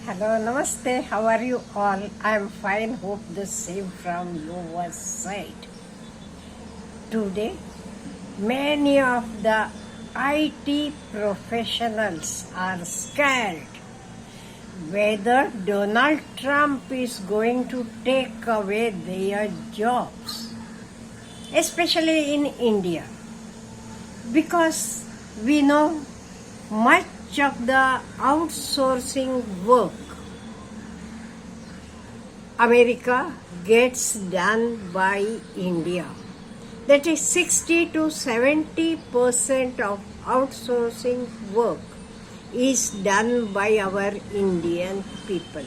Hello, namaste. How are you all? I am fine. Hope the same from your side. Today, many of the IT professionals are scared whether Donald Trump is going to take away their jobs, especially in India, because we know much of the outsourcing work America gets done by India. That is 60 to 70% of outsourcing work is done by our Indian people,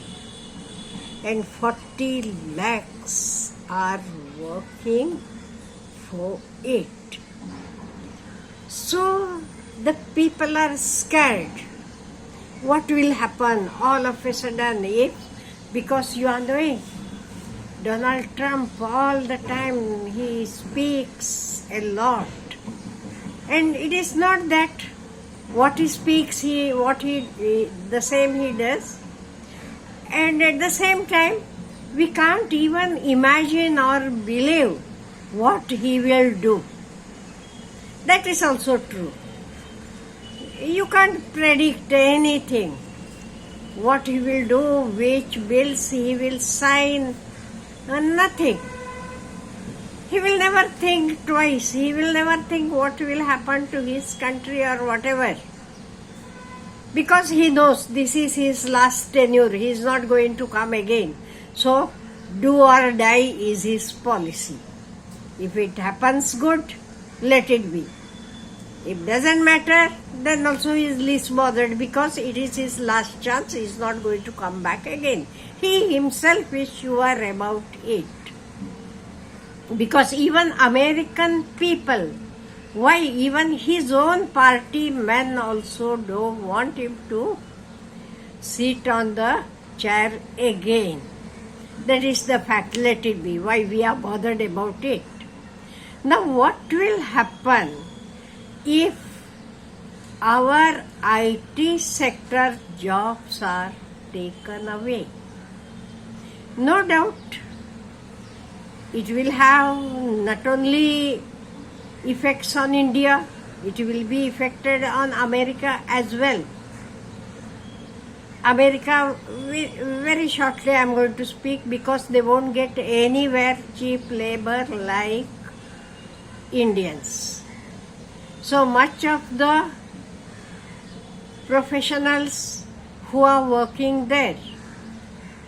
and 40 lakhs are working for it. So the people are scared. What will happen all of a sudden if, because you are knowing Donald Trump all the time he speaks a lot, and it is not that what he speaks the same he does, and at the same time we can't even imagine or believe what he will do. That is also true. You can't predict anything. What he will do, which bills he will sign, nothing. He will never think twice. He will never think what will happen to his country or whatever. Because he knows this is his last tenure. He is not going to come again. So, do or die is his policy. If it happens, good, let it be. If doesn't matter, then also he is least bothered because it is his last chance. He is not going to come back again. He himself is sure about it. Because even American people, why even his own party men also don't want him to sit on the chair again. That is the fact. Let it be. Why we are bothered about it. Now what will happen if our IT sector jobs are taken away? No doubt it will have not only effects on India, it will be affected on America as well. America, very shortly I am going to speak, because they won't get anywhere cheap labor like Indians. So much of the professionals who are working there,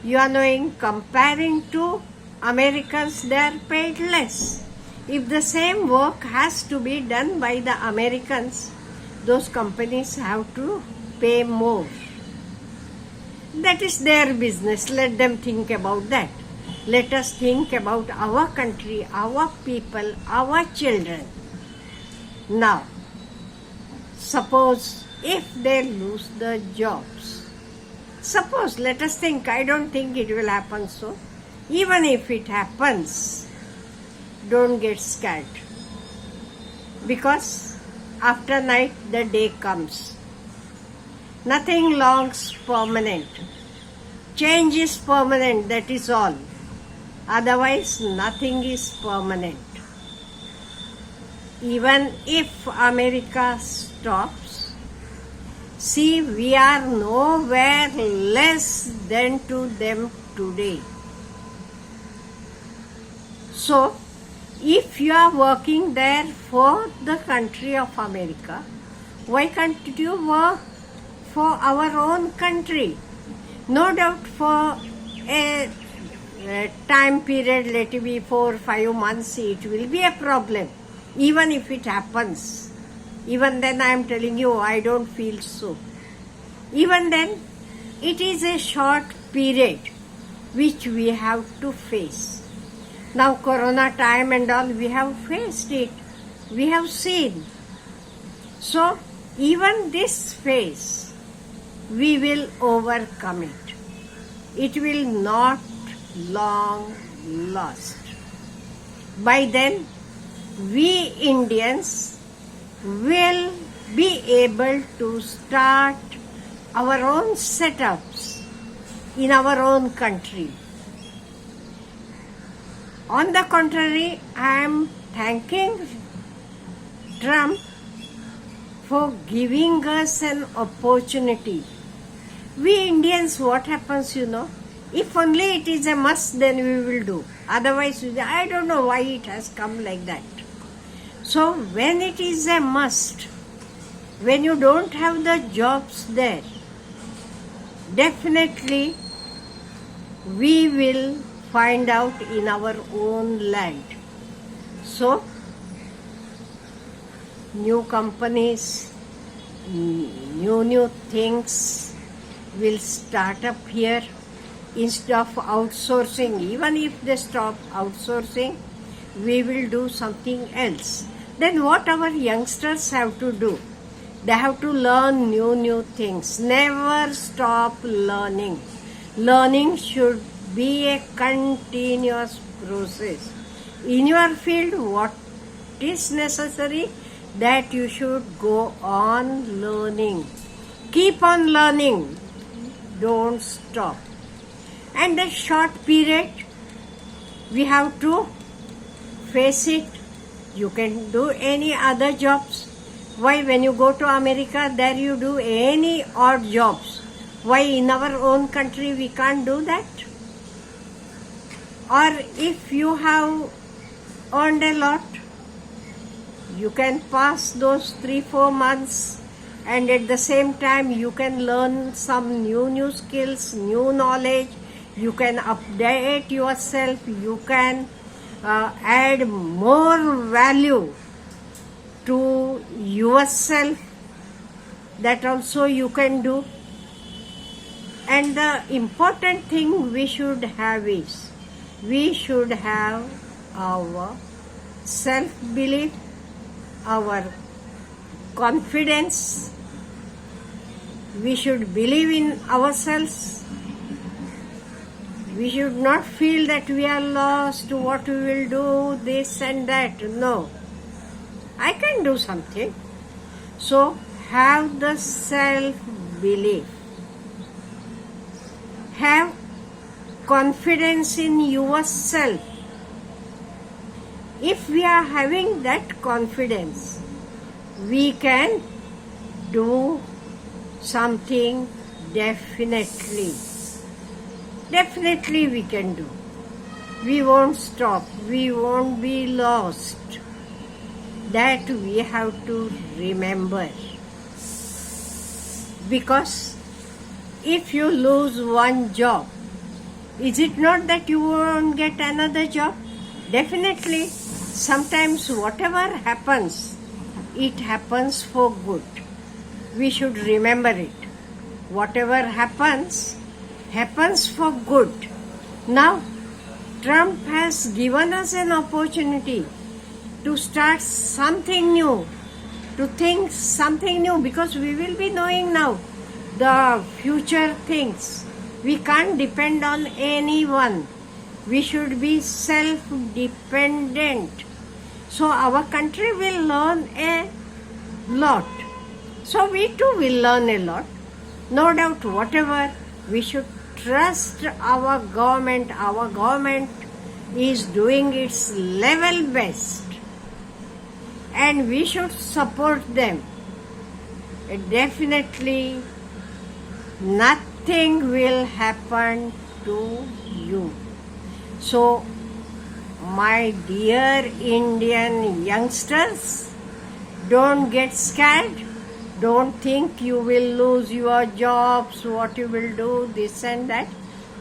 you are knowing, comparing to Americans, they are paid less. If the same work has to be done by the Americans, those companies have to pay more. That is their business. Let them think about that. Let us think about our country, our people, our children. Now, suppose if they lose the jobs, suppose, let us think, I don't think it will happen so. Even if it happens, don't get scared. Because after night the day comes. Nothing long's permanent. Change is permanent, that is all. Otherwise, nothing is permanent. Even if America stops, see, we are nowhere less than to them today. So, if you are working there for the country of America, why can't you work for our own country? No doubt for a time period, let it be 4 or 5 months, it will be a problem. Even if it happens, even then I am telling you, I don't feel so. Even then, it is a short period which we have to face. Now Corona time and all, we have faced it. We have seen. So, even this phase, we will overcome it. It will not long last. By then, we Indians will be able to start our own setups in our own country. On the contrary, I am thanking Trump for giving us an opportunity. We Indians, what happens, if only it is a must, then we will do. Otherwise, I don't know why it has come like that. So when it is a must, when you don't have the jobs there, definitely we will find out in our own land. So, new companies, new things will start up here. Instead of outsourcing, even if they stop outsourcing, we will do something else. Then what our youngsters have to do? They have to learn new things. Never stop learning. Learning should be a continuous process. In your field, what is necessary, that you should go on learning. Keep on learning. Don't stop. And the short period, we have to face it. You can do any other jobs. Why, when you go to America, there you do any odd jobs. Why in our own country we can't do that? Or if you have earned a lot, you can pass those 3-4 months, and at the same time you can learn some new skills, new knowledge. You can update yourself. You can add more value to yourself. That also you can do. And the important thing we should have is, we should have our self-belief, our confidence. We should believe in ourselves. We should not feel that we are lost, what we will do, this and that. No. I can do something. So, have the self-belief. Have confidence in yourself. If we are having that confidence, we can do something definitely. Definitely we can do. We won't stop. We won't be lost. That we have to remember. Because if you lose one job, is it not that you won't get another job? Definitely. Sometimes whatever happens, it happens for good. We should remember it. Whatever happens for good. Now, Trump has given us an opportunity to start something new, to think something new, because we will be knowing now the future things. We can't depend on anyone. We should be self-dependent. So our country will learn a lot. So we too will learn a lot. No doubt whatever, we should trust our government. Our government is doing its level best. And we should support them. Definitely nothing will happen to you. So, my dear Indian youngsters, don't get scared. Don't think you will lose your jobs, what you will do, this and that.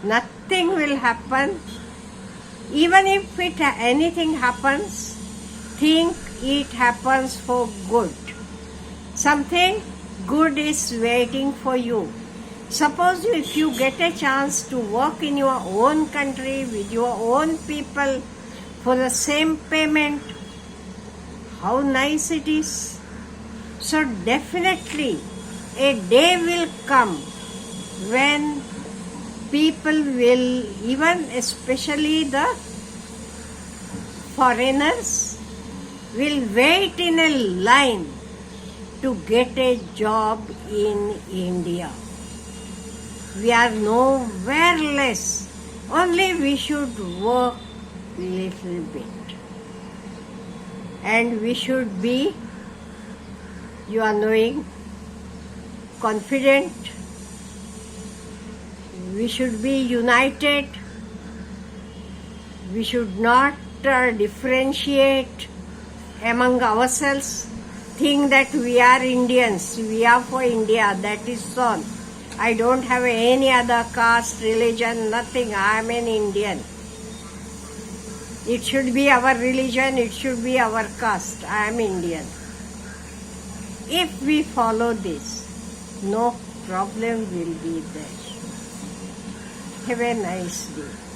Nothing will happen. Even if anything happens, think it happens for good. Something good is waiting for you. Suppose if you get a chance to work in your own country with your own people for the same payment, how nice it is. So definitely a day will come when people will, even especially the foreigners, will wait in a line to get a job in India. We are nowhere less. Only we should work little bit. And we should be, you are knowing, confident. We should be united. We should not differentiate among ourselves. Think that we are Indians, we are for India, that is all. I don't have any other caste, religion, nothing. I am an Indian. It should be our religion, it should be our caste. I am Indian. If we follow this, no problem will be there. Have a nice day.